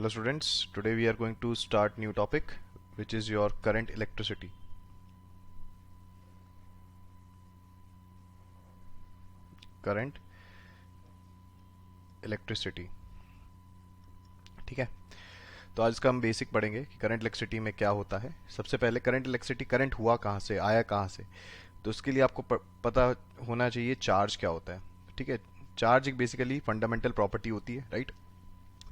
Hello students, today we are going to start new topic which is your current electricity. Current electricity. ठीक है, तो आज इसका हम बेसिक पढ़ेंगे कि करंट इलेक्ट्रिसिटी में क्या होता है। सबसे पहले करंट इलेक्ट्रिसिटी करंट हुआ कहाँ से, आया कहाँ से, तो उसके लिए आपको पता होना चाहिए चार्ज क्या होता है। ठीक है, चार्ज एक बेसिकली फंडामेंटल प्रॉपर्टी होती है, राइट।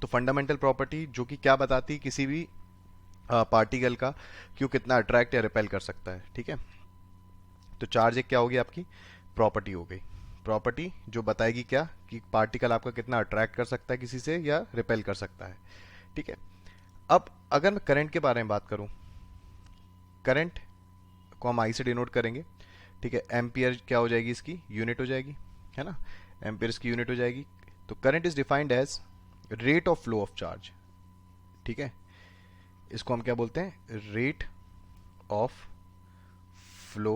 तो फंडामेंटल प्रॉपर्टी जो कि क्या बताती है किसी भी पार्टिकल का कि वो कितना अट्रैक्ट या रिपेल कर सकता है। ठीक है, तो चार्ज एक क्या होगी, आपकी प्रॉपर्टी हो गई। प्रॉपर्टी जो बताएगी क्या कि पार्टिकल आपका कितना अट्रैक्ट कर सकता है किसी से या रिपेल कर सकता है। ठीक है, अब अगर मैं करंट के बारे में बात करूं, करंट को हम आई से डिनोट करेंगे। ठीक है, एम्पियर क्या हो जाएगी, इसकी यूनिट हो जाएगी, है ना। एम्पियर की यूनिट हो जाएगी। तो current is defined as rate of flow of charge. ठीक है, इसको हम क्या बोलते हैं, rate of flow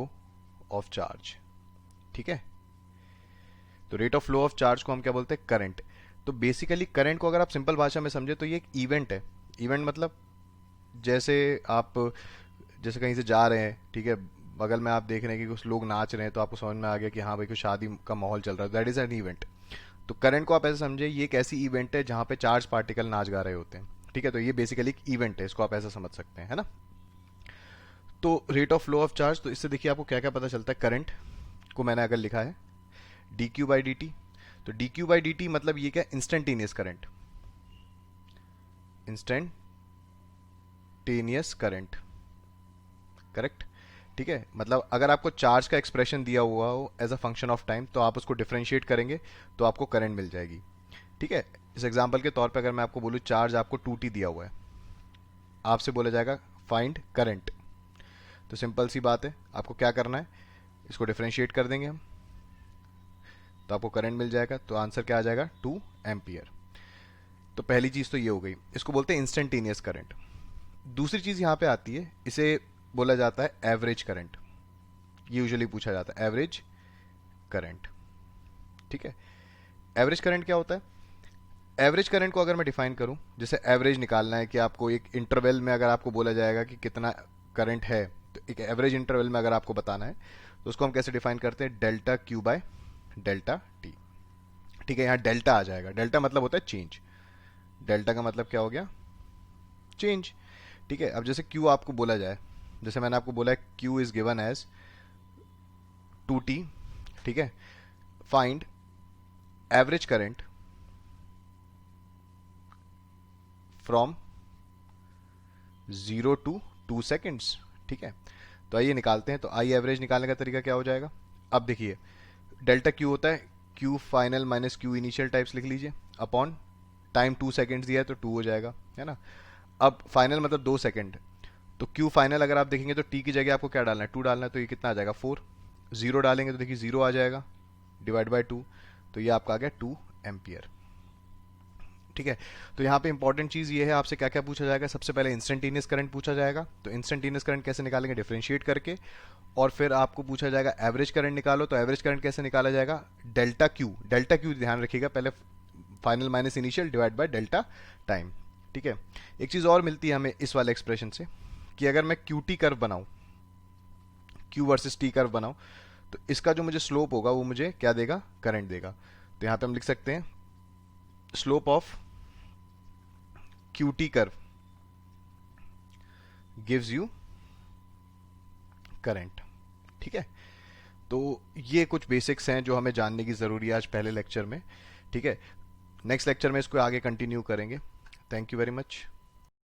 of charge. ठीक है, तो rate of flow of charge को हम क्या बोलते हैं, करंट। तो बेसिकली करंट को अगर आप सिंपल भाषा में समझे तो ये एक इवेंट है। इवेंट मतलब जैसे आप जैसे कहीं से जा रहे हैं, ठीक है, बगल में आप देख रहे हैं कि कुछ लोग नाच रहे हैं, तो आपको समझ में आ गया कि हाँ भाई कुछ शादी का माहौल चल रहा है, दैट इज एन इवेंट। तो करंट को आप ऐसे समझे, ये एक ऐसी इवेंट है जहाँ पे चार्ज पार्टिकल नाच गा रहे होते हैं। ठीक है, तो ये बेसिकली एक इवेंट है, इसको आप ऐसा समझ सकते हैं, है ना। तो rate of flow of charge, तो इससे देखिए आपको क्या क्या पता चलता है। करंट को मैंने अगर लिखा है D Q by D T, तो D Q by D T मतलब ये क्या, instantaneous current. Instantaneous current, correct. ठीक है, मतलब अगर आपको चार्ज का एक्सप्रेशन दिया हुआ हो as a function of time, तो आप उसको डिफरेंशिएट करेंगे तो आपको करंट मिल जाएगी। ठीक है, इस एग्जांपल के तौर पे अगर मैं आपको बोलूँ चार्ज आपको 2t दिया हुआ है, आपसे बोला जाएगा फाइंड करंट। तो सिंपल सी बात है, आपको क्या करना है, इसको डिफरेंशिएट कर देंगे हम, तो आपको करंट मिल जाएगा। तो आंसर क्या आ जाएगा, 2 एम्पियर। तो पहली चीज तो ये हो गई, इसको बोलते हैं इंस्टेंटेनियस करंट। दूसरी चीज यहां पे आती है, इसे बोला जाता है एवरेज करंट। यूजुअली पूछा जाता है एवरेज करंट। ठीक है, एवरेज करंट क्या होता है। एवरेज करंट को अगर मैं डिफाइन करूं, जैसे एवरेज निकालना है कि आपको एक इंटरवल में अगर आपको बोला जाएगा कि कितना करंट है, तो एक एवरेज इंटरवल में अगर आपको बताना है, तो उसको हम कैसे डिफाइन करते हैं, delta Q by delta T. ठीक है, यहाँ डेल्टा आ जाएगा, डेल्टा मतलब होता है चेंज। डेल्टा का मतलब क्या हो गया, चेंज। ठीक है, अब जैसे क्यू आपको बोला जाए, जैसे मैंने आपको बोला है Q is given as 2t। ठीक है, find average current from 0 to 2 seconds. ठीक है, तो आइए निकालते हैं। तो आई एवरेज निकालने का तरीका क्या हो जाएगा, अब देखिए डेल्टा क्यू होता है Q final minus Q initial types लिख लीजिए, अपॉन टाइम 2 सेकेंड्स दिया है तो 2 हो जाएगा, है ना। अब फाइनल मतलब 2 सेकेंड, तो क्यू फाइनल अगर आप देखेंगे तो टी की जगह आपको क्या डालना है, 2 डालना है, तो ये कितना आ जाएगा 4। जीरो डालेंगे तो देखिए 0 आ जाएगा डिवाइड बाय 2, तो ये आपका आ गया 2 एम्पियर। ठीक है, तो यहाँ पे इंपॉर्टेंट चीज ये है, आपसे क्या क्या पूछा जाएगा, सबसे पहले इंस्टेंटेनियस करंट पूछा जाएगा। तो इंस्टेंटेनियस करंट कैसे निकालेंगे, डिफरेंशिएट करके। और फिर आपको पूछा जाएगा एवरेज करंट निकालो, तो एवरेज करंट कैसे निकाला जाएगा, डेल्टा क्यू। डेल्टा क्यू ध्यान रखिएगा, पहले final minus initial divide by delta time. ठीक है, एक चीज और मिलती है हमें इस वाले एक्सप्रेशन से, कि अगर मैं क्यू टी कर्व बनाऊं, क्यू वर्सेस टी कर्व बनाऊं, तो इसका जो मुझे स्लोप होगा वो मुझे क्या देगा, करंट देगा। तो यहां पे हम लिख सकते हैं slope of Q T curve gives you current. ठीक है, तो ये कुछ बेसिक्स हैं जो हमें जानने की जरूरी है आज पहले लेक्चर में। ठीक है, नेक्स्ट लेक्चर में इसको आगे कंटिन्यू करेंगे। Thank you very much.